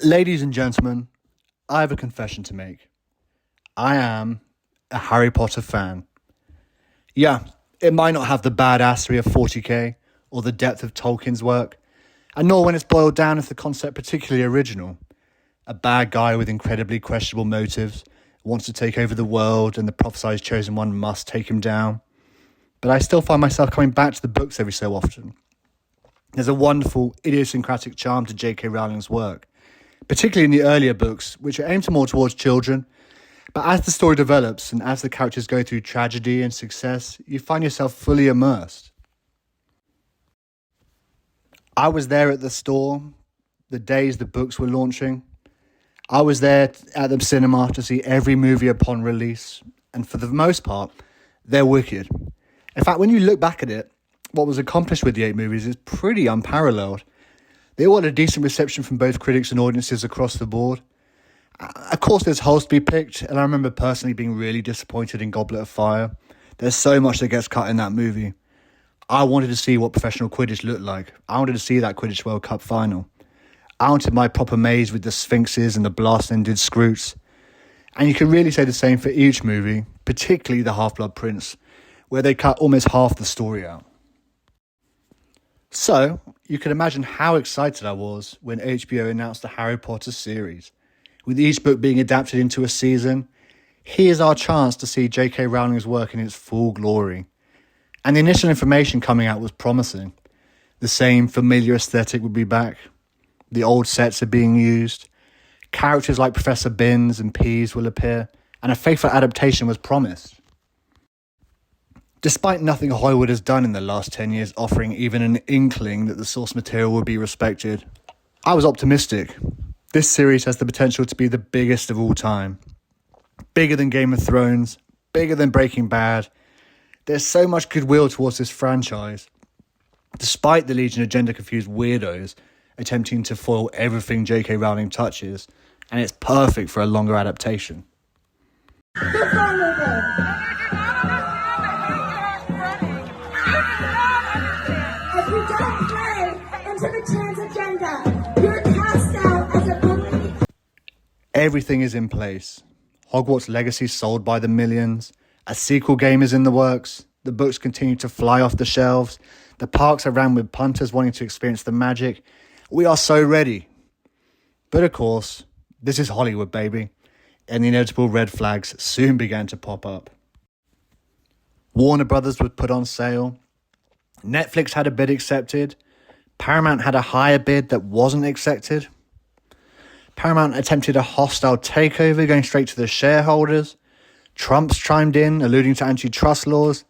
Ladies and gentlemen, I have a confession to make. I am a Harry Potter fan. Yeah, it might not have the badassery of 40k or the depth of Tolkien's work, and nor when it's boiled down is the concept particularly original. A bad guy with incredibly questionable motives wants to take over the world and the prophesied chosen one must take him down. But I still find myself coming back to the books every so often. There's a wonderful, idiosyncratic charm to JK Rowling's work, particularly in the earlier books, which are aimed more towards children. But as the story develops and as the characters go through tragedy and success, you find yourself fully immersed. I was there at the store the days the books were launching. I was there at the cinema to see every movie upon release, and for the most part, they're wicked. In fact, when you look back at it, what was accomplished with the 8 movies is pretty unparalleled. They all had a decent reception from both critics and audiences across the board. Of course, there's holes to be picked, and I remember personally being really disappointed in Goblet of Fire. There's so much that gets cut in that movie. I wanted to see what professional Quidditch looked like. I wanted to see that Quidditch World Cup final. I wanted my proper maze with the sphinxes and the blast-ended Scroots. And you can really say the same for each movie, particularly The Half-Blood Prince, where they cut almost half the story out. So, you can imagine how excited I was when HBO announced the Harry Potter series. With each book being adapted into a season, here's our chance to see JK Rowling's work in its full glory. And the initial information coming out was promising. The same familiar aesthetic would be back. The old sets are being used. Characters like Professor Binns and Peeves will appear, and a faithful adaptation was promised. Despite nothing Hollywood has done in the last 10 years offering even an inkling that the source material would be respected, I was optimistic. This series has the potential to be the biggest of all time. Bigger than Game of Thrones, bigger than Breaking Bad. There's so much goodwill towards this franchise, despite the legion of gender-confused weirdos attempting to foil everything JK Rowling touches, and it's perfect for a longer adaptation. If you don't play into the trans agenda, you're cast out as a bully. Everything is in place. Hogwarts Legacy sold by the millions. A sequel game is in the works. The books continue to fly off the shelves. The parks are ran with punters wanting to experience the magic. We are so ready. But of course, this is Hollywood, baby. And the inevitable red flags soon began to pop up. Warner Brothers was put on sale. Netflix had a bid accepted. Paramount had a higher bid that wasn't accepted. Paramount attempted a hostile takeover going straight to the shareholders. Trump's chimed in, alluding to antitrust laws.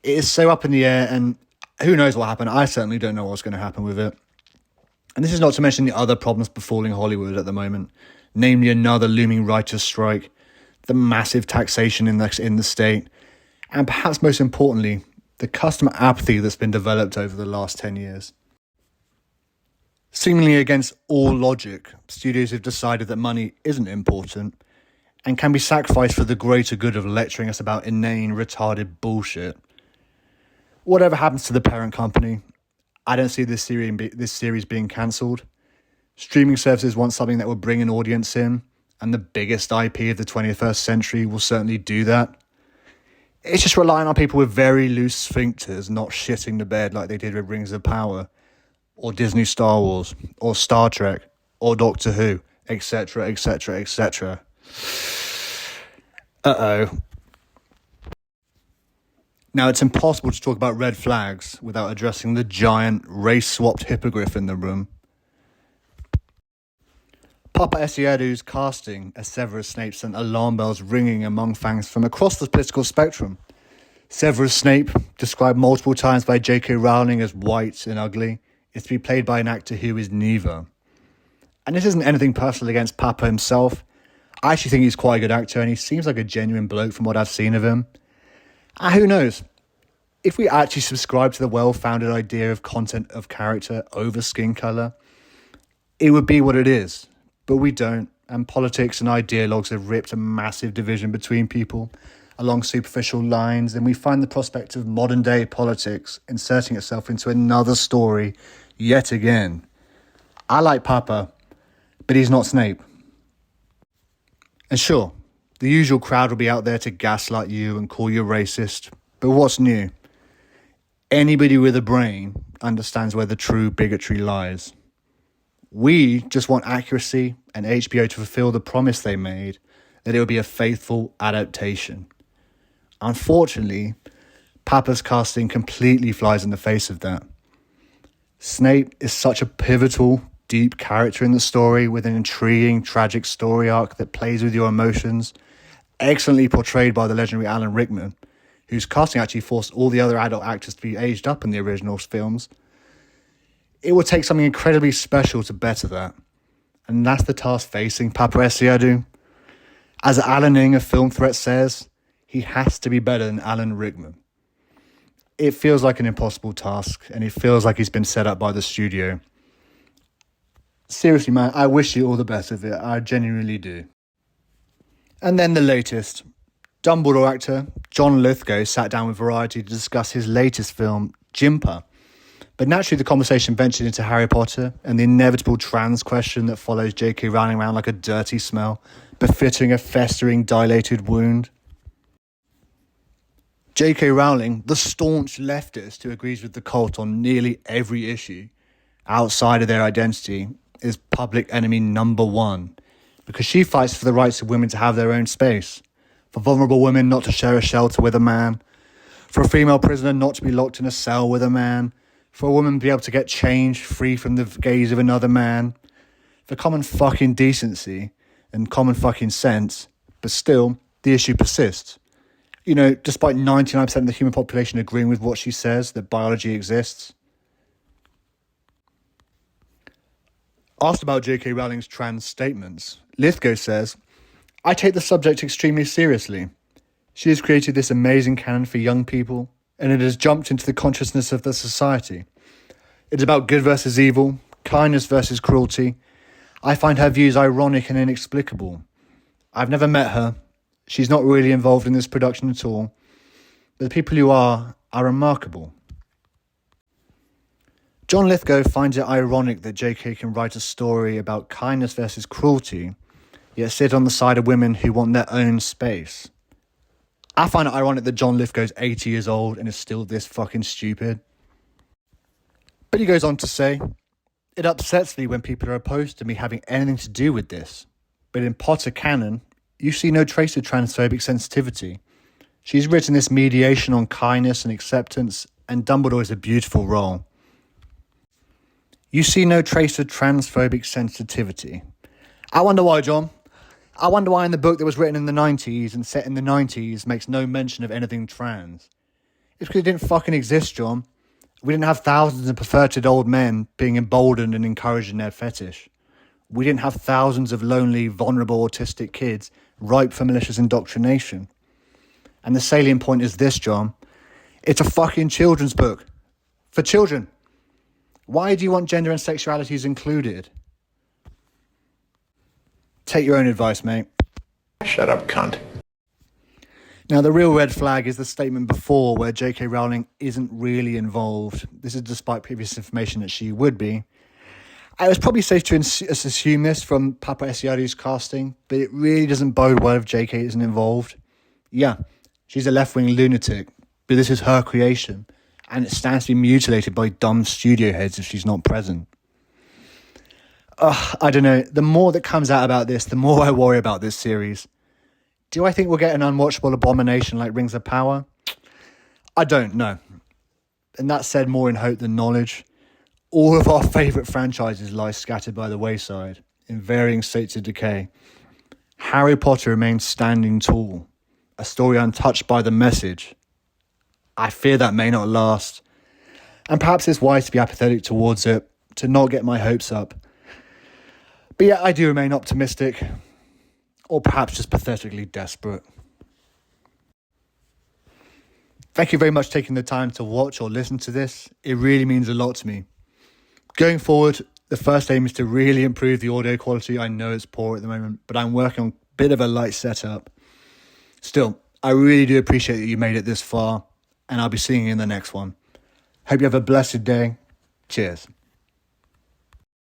It is so up in the air, and who knows what happened. I certainly don't know what's going to happen with it. And this is not to mention the other problems befalling Hollywood at the moment, namely another looming writers' strike, the massive taxation in the state, and perhaps most importantly, the customer apathy that's been developed over the last 10 years. Seemingly against all logic, studios have decided that money isn't important and can be sacrificed for the greater good of lecturing us about inane, retarded bullshit. Whatever happens to the parent company, I don't see this series being cancelled. Streaming services want something that will bring an audience in, and the biggest IP of the 21st century will certainly do that. It's just relying on people with very loose sphincters not shitting the bed like they did with Rings of Power, or Disney Star Wars, or Star Trek, or Doctor Who, etc., etc., etc. Uh-oh. Now, it's impossible to talk about red flags without addressing the giant race-swapped hippogriff in the room. Papa Essiedu's casting as Severus Snape sent alarm bells ringing among fans from across the political spectrum. Severus Snape, described multiple times by JK Rowling as white and ugly, is to be played by an actor who is neither. And this isn't anything personal against Papa himself. I actually think he's quite a good actor, and he seems like a genuine bloke from what I've seen of him. Who knows? If we actually subscribe to the well-founded idea of content of character over skin colour, it would be what it is. But we don't, and politics and ideologues have ripped a massive division between people along superficial lines, and we find the prospect of modern-day politics inserting itself into another story yet again. I like Papa, but he's not Snape. And sure, the usual crowd will be out there to gaslight you and call you racist, but what's new? Anybody with a brain understands where the true bigotry lies. We just want accuracy and HBO to fulfill the promise they made that it would be a faithful adaptation. Unfortunately, Papa's casting completely flies in the face of that. Snape is such a pivotal, deep character in the story with an intriguing, tragic story arc that plays with your emotions, excellently portrayed by the legendary Alan Rickman, whose casting actually forced all the other adult actors to be aged up in the original films. It would take something incredibly special to better that, and that's the task facing Papa Essiadu. As Alan Ing of Film Threat says, he has to be better than Alan Rickman. It feels like an impossible task, and it feels like he's been set up by the studio. Seriously, man, I wish you all the best of it. I genuinely do. And then the latest. Dumbledore actor John Lithgow sat down with Variety to discuss his latest film, Jimper. But naturally the conversation ventured into Harry Potter and the inevitable trans question that follows JK Rowling around like a dirty smell, befitting a festering, dilated wound. JK Rowling, the staunch leftist who agrees with the cult on nearly every issue outside of their identity, is public enemy number one because she fights for the rights of women to have their own space, for vulnerable women not to share a shelter with a man, for a female prisoner not to be locked in a cell with a man, for a woman to be able to get changed free from the gaze of another man, for common fucking decency and common fucking sense, but still, the issue persists. You know, despite 99% of the human population agreeing with what she says, that biology exists. Asked about JK Rowling's trans statements, Lithgow says, "I take the subject extremely seriously. She has created this amazing canon for young people, and it has jumped into the consciousness of the society. It's about good versus evil, kindness versus cruelty. I find her views ironic and inexplicable. I've never met her. She's not really involved in this production at all. But the people who are remarkable." John Lithgow finds it ironic that JK can write a story about kindness versus cruelty, yet sit on the side of women who want their own space. I find it ironic that John Lithgow's 80 years old and is still this fucking stupid. But he goes on to say, "It upsets me when people are opposed to me having anything to do with this. But in Potter canon, you see no trace of transphobic sensitivity. She's written this mediation on kindness and acceptance, and Dumbledore is a beautiful role. You see no trace of transphobic sensitivity." I wonder why, John. I wonder why in the book that was written in the 90s and set in the 90s makes no mention of anything trans. It's because it didn't fucking exist, John. We didn't have thousands of perverted old men being emboldened and encouraged in their fetish. We didn't have thousands of lonely, vulnerable, autistic kids ripe for malicious indoctrination. And the salient point is this, John. It's a fucking children's book. For children. Why do you want gender and sexualities included? Take your own advice, mate. Shut up, cunt. Now, the real red flag is the statement before where JK Rowling isn't really involved. This is despite previous information that she would be. It was probably safe to assume this from Papa Essiadu's casting, but it really doesn't bode well if JK isn't involved. Yeah, she's a left-wing lunatic, but this is her creation, and it stands to be mutilated by dumb studio heads if she's not present. I don't know. The more that comes out about this, the more I worry about this series. Do I think we'll get an unwatchable abomination like Rings of Power? I don't know. And that said more in hope than knowledge. All of our favourite franchises lie scattered by the wayside, in varying states of decay. Harry Potter remains standing tall, a story untouched by the message. I fear that may not last. And perhaps it's wise to be apathetic towards it, to not get my hopes up. But yeah, I do remain optimistic, or perhaps just pathetically desperate. Thank you very much for taking the time to watch or listen to this. It really means a lot to me. Going forward, the first aim is to really improve the audio quality. I know it's poor at the moment, but I'm working on a bit of a light setup. Still, I really do appreciate that you made it this far, and I'll be seeing you in the next one. Hope you have a blessed day. Cheers.